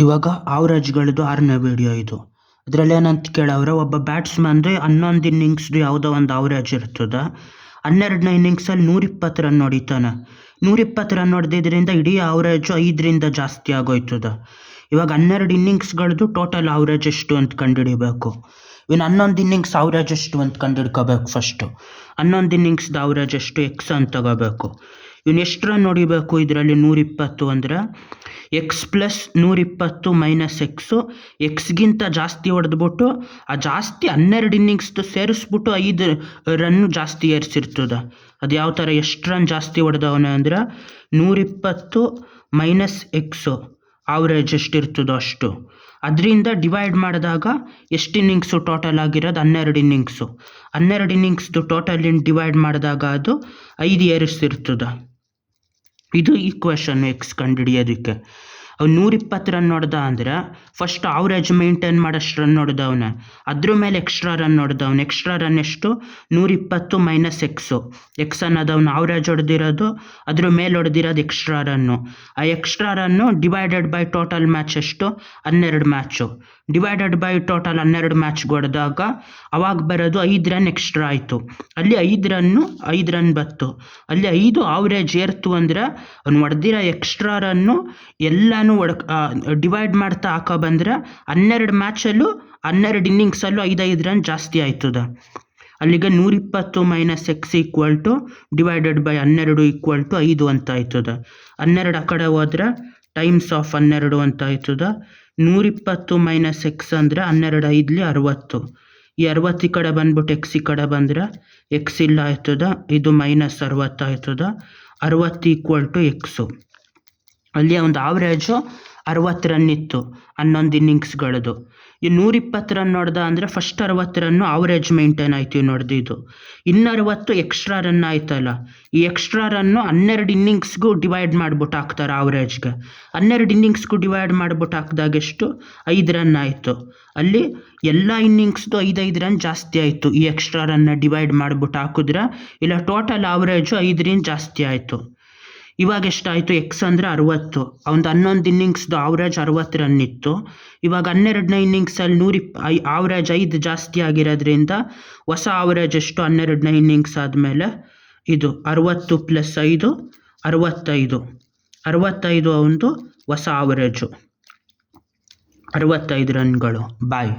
ಇವಾಗ ಆವ್ರೇಜ್ಗಳದ್ದು 6ನೇ ವಿಡಿಯೋ ಇದು. ಇದರಲ್ಲಿ ಏನಂತ ಕೇಳವ್ರೆ, ಒಬ್ಬ ಬ್ಯಾಟ್ಸ್ಮನ್ದು 11 ಇನ್ನಿಂಗ್ಸ್ದು ಯಾವುದೋ ಒಂದು ಆವ್ರೇಜ್ ಇರ್ತದೆ. 12ನೇ ಇನ್ನಿಂಗ್ಸಲ್ಲಿ 120 ರನ್ ಹೊಡಿತಾನೆ. 120 ರನ್ ಹೊಡೆದಿದ್ದರಿಂದ ಇಡೀ ಆವ್ರೇಜು 5ರಿಂದ ಜಾಸ್ತಿ ಆಗೋಯ್ತದೆ. ಇವಾಗ 12 ಇನ್ನಿಂಗ್ಸ್ಗಳದ್ದು ಟೋಟಲ್ ಆವ್ರೇಜ್ ಎಷ್ಟು ಅಂತ ಕಂಡುಹಿಡಿಬೇಕು. ಇನ್ನು 11 ಇನ್ನಿಂಗ್ಸ್ ಆವ್ರೇಜ್ ಎಷ್ಟು ಅಂತ ಕಂಡುಹಿಡ್ಕೋಬೇಕು. ಫಸ್ಟು 11 ಇನ್ನಿಂಗ್ಸ್ದು ಆವ್ರೇಜ್ ಎಷ್ಟು ಎಕ್ಸ್ ಅಂತ ತಗೋಬೇಕು. ಇವನು ಎಷ್ಟು ರನ್ ಹೊಡಿಬೇಕು ಇದರಲ್ಲಿ 120 ಅಂದರೆ ಎಕ್ಸ್ ಪ್ಲಸ್ 120 ಮೈನಸ್ ಎಕ್ಸು. ಎಕ್ಸ್ಗಿಂತ ಜಾಸ್ತಿ ಹೊಡೆದ್ಬಿಟ್ಟು ಆ ಜಾಸ್ತಿ 12 ಇನ್ನಿಂಗ್ಸ್ದು ಸೇರಿಸ್ಬಿಟ್ಟು 5 ರನ್ ಜಾಸ್ತಿ ಏರಿಸಿರ್ತದೆ. ಅದು ಯಾವ ಥರ, ಎಷ್ಟು ರನ್ ಜಾಸ್ತಿ ಹೊಡೆದವನೇ ಅಂದರೆ 120 ಮೈನಸ್ ಎಕ್ಸು ಆವ್ರೇಜ್ ಎಷ್ಟಿರ್ತದೋ ಅಷ್ಟು. ಅದರಿಂದ ಡಿವೈಡ್ ಮಾಡಿದಾಗ ಎಷ್ಟು ಇನ್ನಿಂಗ್ಸು ಟೋಟಲ್ ಆಗಿರೋದು 12 ಇನ್ನಿಂಗ್ಸು. 12 ಇನ್ನಿಂಗ್ಸ್ದು ಟೋಟಲ್ ಡಿವೈಡ್ ಮಾಡಿದಾಗ ಅದು 5 ಏರಿಸಿರ್ತದೆ. ಇದು ಈಕ್ವೇಷನ್ ಎಕ್ಸ್ ಕಂಡುಹಿಡಿಯೋದಕ್ಕೆ. ಅವ್ನು 120 ರನ್ ಹೊಡೆದ ಅಂದರೆ ಫಸ್ಟ್ ಆವ್ರೇಜ್ ಮೇಂಟೈನ್ ಮಾಡೋಷ್ಟು ರನ್ ಹೊಡೆದವನೆ, ಅದ್ರ ಮೇಲೆ ಎಕ್ಸ್ಟ್ರಾ ರನ್ ಹೊಡೆದವನು. ಎಕ್ಸ್ಟ್ರಾ ರನ್ ಎಷ್ಟು 120 ಮೈನಸ್ ಎಕ್ಸು. ಎಕ್ಸ್ ಅನ್ನೋದು ಅವ್ನು ಆವ್ರೇಜ್ ಹೊಡೆದಿರೋದು, ಅದ್ರ ಮೇಲೆ ಹೊಡೆದಿರೋದು ಎಕ್ಸ್ಟ್ರಾ ರನ್ನು. ಆ extra run divided by total match ಎಷ್ಟು 12 ಮ್ಯಾಚು. ಡಿವೈಡೆಡ್ ಬೈ ಟೋಟಲ್ 12 ಮ್ಯಾಚ್ಗೆ ಹೊಡೆದಾಗ ಅವಾಗ ಬರೋದು 5 ರನ್ ಎಕ್ಸ್ಟ್ರಾ ಆಯಿತು. ಅಲ್ಲಿ 5 ರನ್ ಬತ್ತು. ಅಲ್ಲಿ 5 ಆವ್ರೇಜ್ ಏರ್ತು ಅಂದರೆ ಅವ್ನು ಹೊಡೆದಿರೋ ಎಕ್ಸ್ಟ್ರಾ ರನ್ನು ಎಲ್ಲನೂ ಡಿವೈಡ್ ಮಾಡ್ತಾ ಹಾಕೋ ಬಂದರೆ 12 ಮ್ಯಾಚಲ್ಲೂ 12 ಇನ್ನಿಂಗ್ಸಲ್ಲೂ 5 ರನ್ ಜಾಸ್ತಿ ಆಯ್ತದೆ. ಅಲ್ಲಿಗೆ 120 minus X equal to divided by 12 equal to 5 ಅಂತ ಆಯ್ತದೆ. 12 ಆ ಕಡೆ ಹೋದರೆ ಟೈಮ್ಸ್ ಆಫ್ 12 ಅಂತ ಆಯ್ತದೆ. 120 ಮೈನಸ್ ಎಕ್ಸ್ ಅಂದರೆ 12 5ಲಿ 60. ಈ 60 ಈ ಕಡೆ ಬಂದ್ಬಿಟ್ಟು ಎಕ್ಸ್ ಈ ಕಡೆ ಬಂದರೆ ಎಕ್ಸ್ ಇಲ್ಲ ಆಯ್ತದೆ. ಇದು ಮೈನಸ್ 60 ಆಯ್ತದೆ. 60 ಈಕ್ವಲ್ ಟು ಎಕ್ಸು. ಅಲ್ಲಿ ಒಂದು ಆವ್ರೇಜು 60 ರನ್ ಇತ್ತು 11 ಇನ್ನಿಂಗ್ಸ್ಗಳದ್ದು. ಈ 120 ರನ್ ಹೊಡೆದ ಅಂದರೆ ಫಸ್ಟ್ 60 ರನ್ನು ಆವ್ರೇಜ್ ಮೇಂಟೈನ್ ಆಯ್ತು ನೋಡ್ದಿದ್ದು. ಇನ್ನು 60 ಎಕ್ಸ್ಟ್ರಾ ರನ್ ಆಯ್ತಲ್ಲ, ಈ ಎಕ್ಸ್ಟ್ರಾ ರನ್ನು 12 ಇನ್ನಿಂಗ್ಸ್ಗೂ ಡಿವೈಡ್ ಮಾಡ್ಬಿಟ್ಟು ಹಾಕ್ತಾರೆ ಆವ್ರೇಜ್ಗೆ. 12 ಇನ್ನಿಂಗ್ಸ್ಗೂ ಡಿವೈಡ್ ಮಾಡ್ಬಿಟ್ಟು ಹಾಕಿದಾಗ ಎಷ್ಟು 5 ರನ್ ಆಯಿತು. ಅಲ್ಲಿ ಎಲ್ಲ ಇನ್ನಿಂಗ್ಸ್ದು 5 ರನ್ ಜಾಸ್ತಿ ಆಯಿತು. ಈ ಎಕ್ಸ್ಟ್ರಾ ರನ್ನ ಡಿವೈಡ್ ಮಾಡಿಬಿಟ್ಟು ಹಾಕಿದ್ರೆ ಇಲ್ಲ ಟೋಟಲ್ ಆವ್ರೇಜು 5ರಿಂದ ಜಾಸ್ತಿ ಆಯಿತು. ಇವಾಗ ಎಷ್ಟಾಯಿತು, ಎಕ್ಸ್ ಅಂದರೆ 60. ಅವನು 11 ಇನ್ನಿಂಗ್ಸ್ದು ಆವ್ರೇಜ್ 60 ರನ್ ಇತ್ತು. ಇವಾಗ 12ನೇ ಇನ್ನಿಂಗ್ಸಲ್ಲಿ ಆವ್ರೇಜ್ 5 ಜಾಸ್ತಿ ಆಗಿರೋದ್ರಿಂದ ಹೊಸ ಆವ್ರೇಜ್ ಎಷ್ಟು 12ನೇ ಇನ್ನಿಂಗ್ಸ್ ಆದಮೇಲೆ ಇದು 60 ಪ್ಲಸ್ 5 65. 65 ಅವನದು ಹೊಸ ಆವ್ರೇಜು 65 ರನ್ಗಳು. ಬಾಯ್.